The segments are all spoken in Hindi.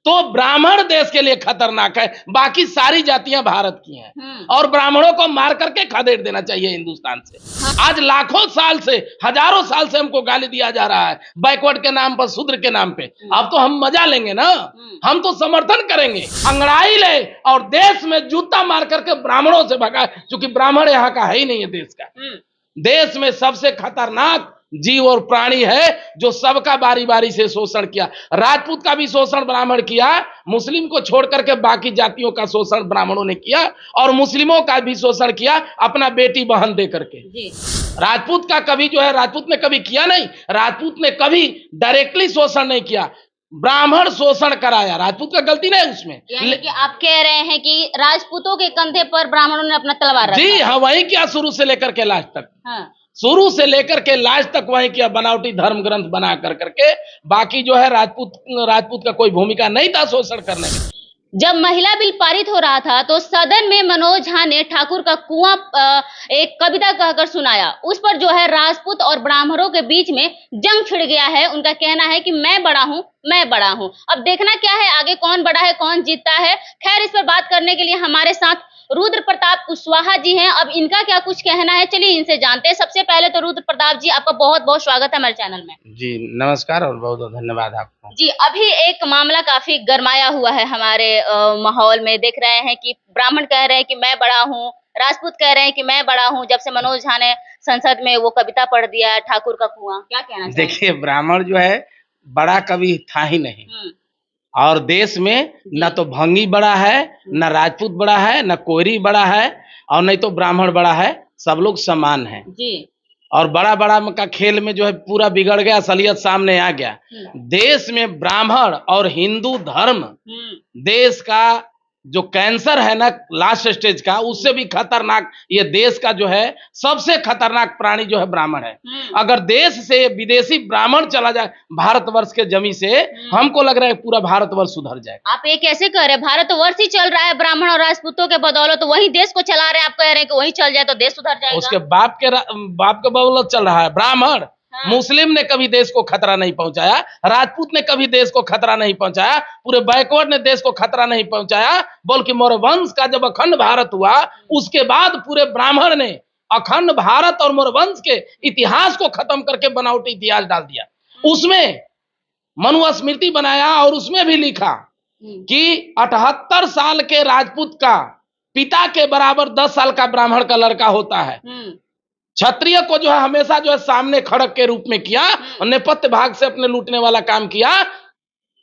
तो ब्राह्मण देश के लिए खतरनाक है, बाकी सारी जातियां भारत की हैं और ब्राह्मणों को मार करके खदेड़ देना चाहिए हिंदुस्तान से। आज लाखों साल से, हजारों साल से हमको गाली दिया जा रहा है बैकवर्ड के नाम पर, शूद्र के नाम पे। अब तो हम मजा लेंगे ना, हम तो समर्थन करेंगे, अंगड़ाई ले और देश में जूता मार करके ब्राह्मणों से भगा, क्योंकि ब्राह्मण यहाँ का है ही नहीं है देश का। देश में सबसे खतरनाक जीव और प्राणी है जो सबका बारी बारी से शोषण किया। राजपूत का भी शोषण ब्राह्मण किया, मुस्लिम को छोड़ करके बाकी जातियों का शोषण ब्राह्मणों ने किया, और मुस्लिमों का भी शोषण किया अपना बेटी बहन दे करके। राजपूत का कभी जो है, राजपूत ने कभी किया नहीं, राजपूत ने कभी डायरेक्टली शोषण नहीं किया, ब्राह्मण शोषण कराया, राजपूत का गलती नहीं उसमें। यानी कि आप कह रहे हैं कि राजपूतों के कंधे पर ब्राह्मणों ने अपना तलवार रखा। जी हाँ, वही किया शुरू से लेकर के लास्ट तक। हाँ। शुरू से लेकर के लास्ट तक वही किया, बनावटी धर्म ग्रंथ बना कर करके। बाकी जो है राजपूत का कोई भूमिका नहीं था शोषण करने में। जब महिला बिल पारित हो रहा था तो सदन में मनोज झा ने ठाकुर का कुआं एक कविता कहकर सुनाया। उस पर जो है राजपूत और ब्राह्मणों के बीच में जंग छिड़ गया है। उनका कहना है कि मैं बड़ा हूं, मैं बड़ा हूं। अब देखना क्या है आगे, कौन बड़ा है, कौन जीतता है। खैर, इस पर बात करने के लिए हमारे साथ रुद्र प्रताप कुशवाहा जी हैं। अब इनका क्या कुछ कहना है, चलिए इनसे जानते हैं। सबसे पहले तो रुद्र प्रताप जी, आपका बहुत बहुत स्वागत है हमारे चैनल में। जी नमस्कार और बहुत बहुत धन्यवाद आपको। जी, अभी एक मामला काफी गरमाया हुआ है हमारे माहौल में। देख रहे हैं कि ब्राह्मण कह रहे हैं कि मैं बड़ा हूँ, राजपूत कह रहे हैं कि मैं बड़ा हूँ। जब से मनोज झा ने संसद में वो कविता पढ़ दिया ठाकुर का कुआं, क्या कहना चाहिए? देखिए, ब्राह्मण जो है बड़ा कभी था ही नहीं, और देश में न तो भंगी बड़ा है, न राजपूत बड़ा है, न कोयरी बड़ा है, और नहीं तो ब्राह्मण बड़ा है। सब लोग समान हैं जी। और बड़ा बड़ा का खेल में जो है पूरा बिगड़ गया, असलियत सामने आ गया। देश में ब्राह्मण और हिंदू धर्म देश का जो कैंसर है ना, लास्ट स्टेज का, उससे भी खतरनाक ये देश का जो है सबसे खतरनाक प्राणी जो है ब्राह्मण है। अगर देश से विदेशी ब्राह्मण चला जाए भारतवर्ष के जमी से, हमको लग रहा है पूरा भारतवर्ष सुधर जाए। आप ये कैसे कह रहे हैं? भारतवर्ष ही चल रहा है ब्राह्मण और राजपूतों के बदौलत, तो वही देश को चला रहे हैं। आप कह रहे हैं कि वही चल जाए तो देश सुधर जाएगा। उसके बाप के बदौलत चल रहा है ब्राह्मण। मुस्लिम ने कभी देश को खतरा नहीं पहुंचाया, राजपूत ने कभी देश को खतरा नहीं पहुंचाया, पूरे बैकवर्ड ने देश को खतरा नहीं पहुंचाया, बल्कि मौर्य वंश का जब अखंड भारत हुआ उसके बाद पूरे ब्राह्मण ने अखंड भारत और मौर्य वंश के इतिहास को खत्म करके बनावटी इतिहास डाल दिया। उसमें मनुस्मृति बनाया और उसमें भी लिखा कि 78 साल के राजपूत का पिता के बराबर 10 साल का ब्राह्मण का लड़का होता है। क्षत्रिय को जो है हमेशा जो है सामने खड़क के रूप में किया और नेपथ्य भाग से अपने लूटने वाला काम किया।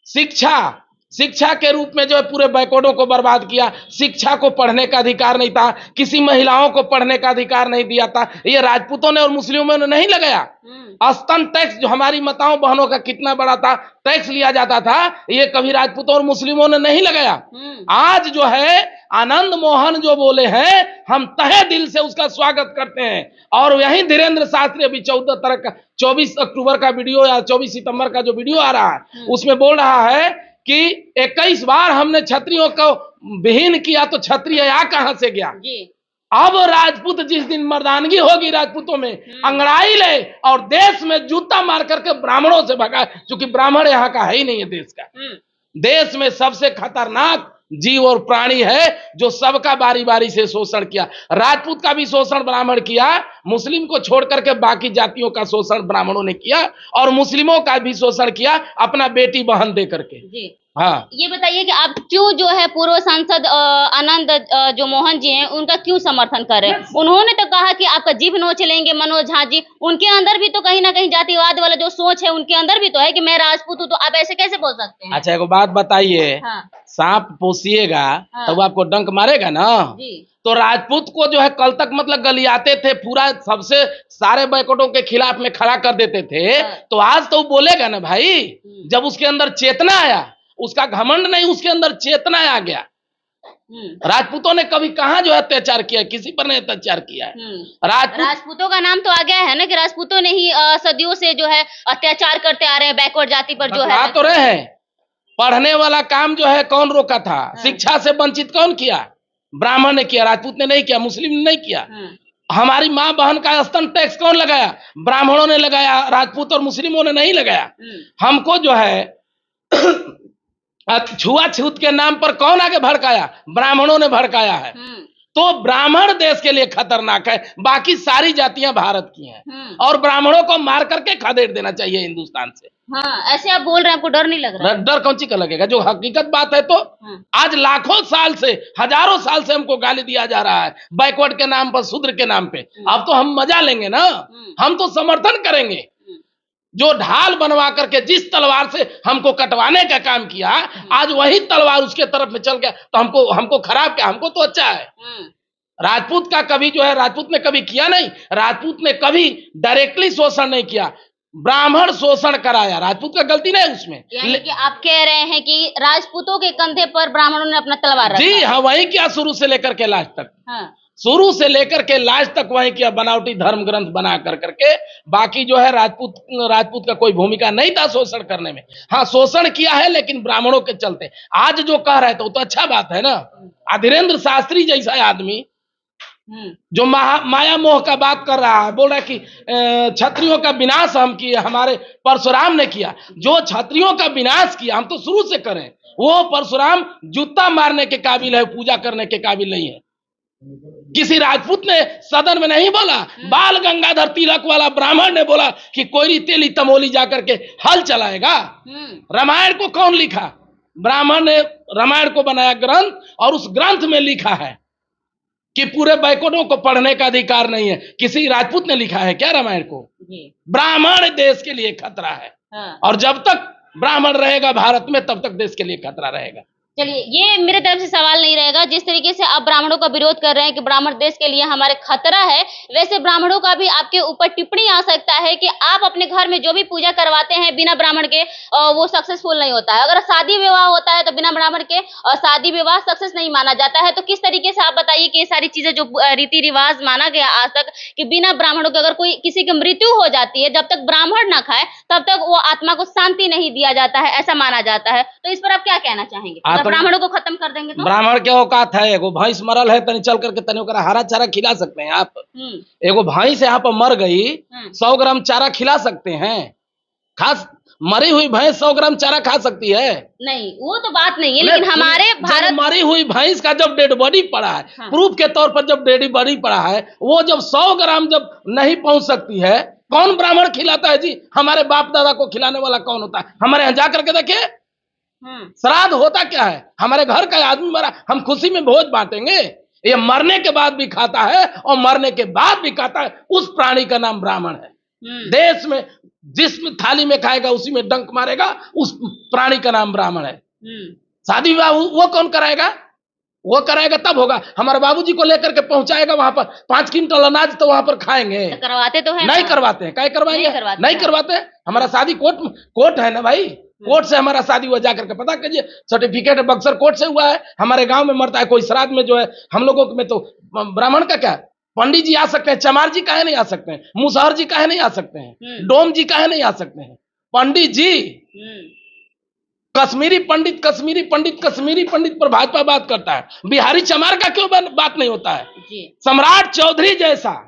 शिक्षा के रूप में जो है पूरे बैकवर्डों को बर्बाद किया। शिक्षा को पढ़ने का अधिकार नहीं था, किसी महिलाओं को पढ़ने का अधिकार नहीं दिया था। ये राजपूतों ने और मुस्लिमों ने नहीं लगाया। स्तन टैक्स जो हमारी माताओं बहनों का कितना बड़ा था, टैक्स लिया जाता था, ये कभी राजपूतों और मुस्लिमों ने नहीं लगाया। आज जो है आनंद मोहन जो बोले हैं, हम तहे दिल से उसका स्वागत करते हैं। और यही धीरेन्द्र शास्त्री अभी 24 अक्टूबर का वीडियो या 24 सितंबर का जो वीडियो आ रहा है उसमें बोल रहा है कि 21 बार हमने क्षत्रियों को विहीन किया तो क्षत्रिय आ कहां से गया। अब राजपूत जिस दिन मर्दानगी होगी राजपूतों में, अंगड़ाई ले और देश में जूता मार करके ब्राह्मणों से भगा, क्योंकि ब्राह्मण यहाँ का है ही नहीं है देश का। देश में सबसे खतरनाक जीव और प्राणी है जो सबका बारी बारी से शोषण किया। राजपूत का भी शोषण ब्राह्मण किया, मुस्लिम को छोड़ करके बाकी जातियों का शोषण ब्राह्मणों ने किया, और मुस्लिमों का भी शोषण किया अपना बेटी बहन दे करके। हाँ, ये बताइए कि आप क्यों जो है पूर्व सांसद आनंद जो मोहन जी हैं उनका क्यों समर्थन कर रहे हैं? उन्होंने तो कहा कि आपका जीभ नोच लेंगे मनोज झा जी। उनके अंदर भी तो कहीं ना कहीं जातिवाद वाला जो सोच है उनके अंदर भी तो है कि मैं राजपूत हूँ, तो आप ऐसे कैसे बोल सकते हैं? अच्छा, एक बात बताइए। हाँ। सांप पोसिएगा हाँ। तो आपको डंक मारेगा ना जी। तो राजपूत को जो है कल तक मतलब गलियाते थे, पूरा सबसे सारे बैकवर्डों के खिलाफ में खड़ा कर देते थे। हाँ। तो आज तो बोलेगा ना भाई, जब उसके अंदर चेतना आया, उसका घमंड नहीं, उसके अंदर चेतना आ गया। राजपूतों ने कभी कहां जो है अत्याचार किया, किसी पर नहीं अत्याचार किया है। राजपूतों का नाम तो आ गया है ना कि राजपूतों ने ही सदियों से जो है अत्याचार करते आ रहे हैं बैकवर्ड जाति पर। जो है तो रहे हैं, पढ़ने वाला काम जो है कौन रोका था? शिक्षा से वंचित कौन किया? ब्राह्मण ने किया, राजपूत ने नहीं किया, मुस्लिम ने नहीं किया। हमारी माँ बहन का स्तन टैक्स कौन लगाया? ब्राह्मणों ने लगाया, राजपूत और मुस्लिमों ने नहीं लगाया। हमको जो है छुआछूत के नाम पर कौन आगे भड़काया? ब्राह्मणों ने भड़काया है। तो ब्राह्मण देश के लिए खतरनाक है, बाकी सारी जातियां भारत की हैं और ब्राह्मणों को मार करके खदेड़ देना चाहिए हिंदुस्तान से। हाँ, ऐसे आप बोल रहे हैं, आपको डर नहीं लग रहा? डर कौन सी का लगेगा? जो हकीकत बात है। तो आज लाखों साल से, हजारों साल से हमको गाली दिया जा रहा है बैकवर्ड के नाम पर, शूद्र के नाम पे। अब तो हम मजा लेंगे ना, हम तो समर्थन करेंगे। जो ढाल बनवा करके जिस तलवार से हमको कटवाने का काम किया, आज वही तलवार उसके तरफ में चल गया, तो हमको खराब क्या? हमको तो अच्छा है। राजपूत का कभी जो है, राजपूत ने कभी किया नहीं, राजपूत ने कभी डायरेक्टली शोषण नहीं किया, ब्राह्मण शोषण कराया, राजपूत का गलती नहीं उसमें। यानी कि आप कह रहे हैं कि राजपूतों के कंधे पर ब्राह्मणों ने अपना तलवार रखा। जी हाँ, वही किया शुरू से लेकर के लास्ट तक। हाँ। शुरू से लेकर के लास्ट तक वही किया, बनावटी धर्म ग्रंथ बना करके। बाकी जो है राजपूत का कोई भूमिका नहीं था शोषण करने में। हाँ, शोषण किया है लेकिन ब्राह्मणों के चलते। आज जो कह रहे थे वो तो अच्छा बात है ना। धीरेन्द्र शास्त्री जैसा आदमी जो माया मोह का बात कर रहा है, बोल रहा है कि क्षत्रियों का विनाश हम किए, हमारे परशुराम ने किया। जो क्षत्रियों का विनाश किया हम तो शुरू से करें, वो परशुराम जूता मारने के काबिल है, पूजा करने के काबिल नहीं है। किसी राजपूत ने सदन में नहीं बोला, बाल गंगाधर तिलक वाला ब्राह्मण ने बोला कि कोयरी तेली तमोली जाकर के हल चलाएगा। रामायण को कौन लिखा? ब्राह्मण ने रामायण को बनाया ग्रंथ, और उस ग्रंथ में लिखा है कि पूरे बैकवर्डों को पढ़ने का अधिकार नहीं है। किसी राजपूत ने लिखा है क्या रामायण को? ब्राह्मण देश के लिए खतरा है। हाँ। और जब तक ब्राह्मण रहेगा भारत में, तब तक देश के लिए खतरा रहेगा। चलिए, ये मेरे तरफ से सवाल नहीं रहेगा। जिस तरीके से आप ब्राह्मणों का विरोध कर रहे हैं कि ब्राह्मण देश के लिए हमारे खतरा है, वैसे ब्राह्मणों का भी आपके ऊपर टिप्पणी आ सकता है कि आप अपने घर में जो भी पूजा करवाते हैं बिना ब्राह्मण के, वो सक्सेसफुल नहीं होता है। अगर शादी विवाह होता है तो बिना ब्राह्मण के शादी विवाह सक्सेस नहीं माना जाता है। तो किस तरीके से, आप बताइए कि ये सारी चीजें जो रीति रिवाज माना गया आज तक कि बिना ब्राह्मणों के अगर कोई किसी की मृत्यु हो जाती है, जब तक ब्राह्मण ना खाए तब तक वो आत्मा को शांति नहीं दिया जाता है, ऐसा माना जाता है। तो इस पर आप क्या कहना चाहेंगे? ब्राह्मणों को खत्म कर देंगे तो? ब्राह्मण के औकात है, एगो भैंस मरल है, तनी चल करके तनी ओकरा हरा चारा खिला सकते हैं आप? एगो भैंस यहाँ पर मर गई, 100 ग्राम चारा खिला सकते हैं? खास मरी हुई भैंस 100 ग्राम चारा खा सकती है? नहीं, वो तो बात नहीं है, लेकिन हमारे भारत मरी हुई भैंस का जब डेड बॉडी पड़ा है, हाँ। प्रूफ के तौर पर जब डेड बॉडी पड़ा है, वो जब 100 ग्राम जब नहीं पहुंच सकती है, कौन ब्राह्मण खिलाता है जी? हमारे बाप दादा को खिलाने वाला कौन होता है? हमारे यहाँ जा करके देखिए, श्राद्ध होता क्या है? हमारे घर का आदमी मरा, हम खुशी में भोज बांटेंगे? ये मरने के बाद भी खाता है और मरने के बाद भी खाता है। उस प्राणी का नाम ब्राह्मण है। देश में जिस थाली में खाएगा उसी में डंक मारेगा, उस प्राणी का नाम ब्राह्मण है। शादी विवाह वो कौन कराएगा? वो कराएगा तब होगा। हमारे बाबूजी को लेकर के पहुंचाएगा वहां पर, 5 क्विंटल अनाज तो वहां पर खाएंगे। तो करवाते तो है? नहीं करवाते हैं। क्या करवाएंगे? नहीं करवाते। हमारा शादी कोर्ट है ना भाई, कोर्ट से हमारा शादी हुआ, जाकर के पता कीजिए, सर्टिफिकेट बक्सर कोर्ट से हुआ है। हमारे गांव में मरता है कोई श्राद्ध में जो है, हम लोगों में तो ब्राह्मण का क्या, पंडित जी आ सकते हैं, चमार जी काहे नहीं आ सकते हैं, मुसहर जी काहे नहीं आ सकते हैं, डोम जी काहे नहीं आ सकते हैं? पंडित जी, कश्मीरी पंडित पर भाजपा बात करता है, बिहारी चमार का क्यों बात नहीं होता है? सम्राट चौधरी जैसा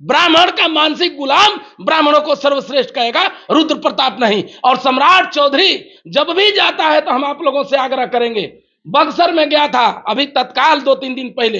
ब्राह्मण का मानसिक गुलाम ब्राह्मणों को सर्वश्रेष्ठ कहेगा, रुद्र प्रताप नहीं। और सम्राट चौधरी जब भी जाता है तो हम आप लोगों से आग्रह करेंगे, बक्सर में गया था अभी तत्काल 2-3 दिन पहले,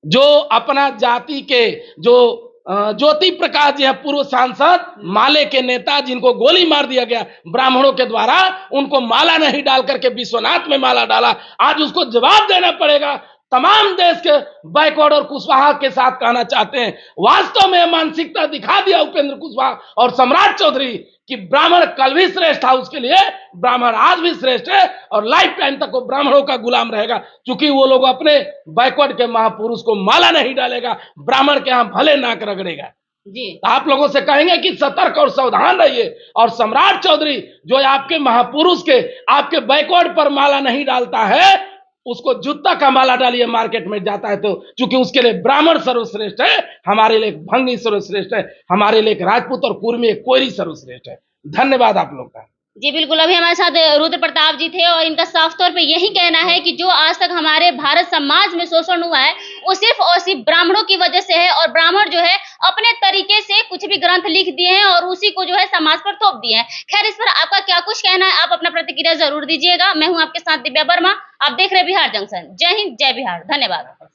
जो अपना जाति के जो ज्योति प्रकाश जी है, पूर्व सांसद, माले के नेता, जिनको गोली मार दिया गया ब्राह्मणों के द्वारा, उनको माला नहीं डाल करके विश्वनाथ में माला डाला। आज उसको जवाब देना पड़ेगा। तमाम देश के बैकवर्ड और कुशवाहा के साथ कहना चाहते हैं, वास्तव में मानसिकता दिखा दिया उपेंद्र कुशवाहा और सम्राट चौधरी कि ब्राह्मण कल भी श्रेष्ठ था, उसके लिए ब्राह्मण आज भी श्रेष्ठ है और लाइफ टाइम तक वो ब्राह्मणों का गुलाम रहेगा। क्योंकि वो लोग अपने बैकवर्ड के महापुरुष को माला नहीं डालेगा, ब्राह्मण के यहाँ भले नाक रगड़ेगा जी। तो आप लोगों से कहेंगे कि सतर्क और सावधान रहिए। और सम्राट चौधरी जो आपके महापुरुष के आपके बैकवर्ड पर माला नहीं डालता है, उसको जूता का माला डालिए मार्केट में जाता है तो, क्योंकि उसके लिए ब्राह्मण सर्वश्रेष्ठ है, हमारे लिए भंगी सर्वश्रेष्ठ है, हमारे लिए राजपूत और कुर्मी कोयरी सर्वश्रेष्ठ है। धन्यवाद आप लोग का। जी बिल्कुल, अभी हमारे साथ रुद्र प्रताप जी थे और इनका साफ तौर पे यही कहना है कि जो आज तक हमारे भारत समाज में शोषण हुआ है, वो सिर्फ और सिर्फ ब्राह्मणों की वजह से है और ब्राह्मण जो है अपने तरीके से कुछ भी ग्रंथ लिख दिए हैं और उसी को जो है समाज पर थोप दिए हैं। खैर इस पर आपका क्या कुछ कहना है, आप अपना प्रतिक्रिया जरूर दीजिएगा। मैं हूँ आपके साथ दिव्या वर्मा, आप देख रहे हैं बिहार जंक्शन। जय हिंद, जय बिहार, धन्यवाद।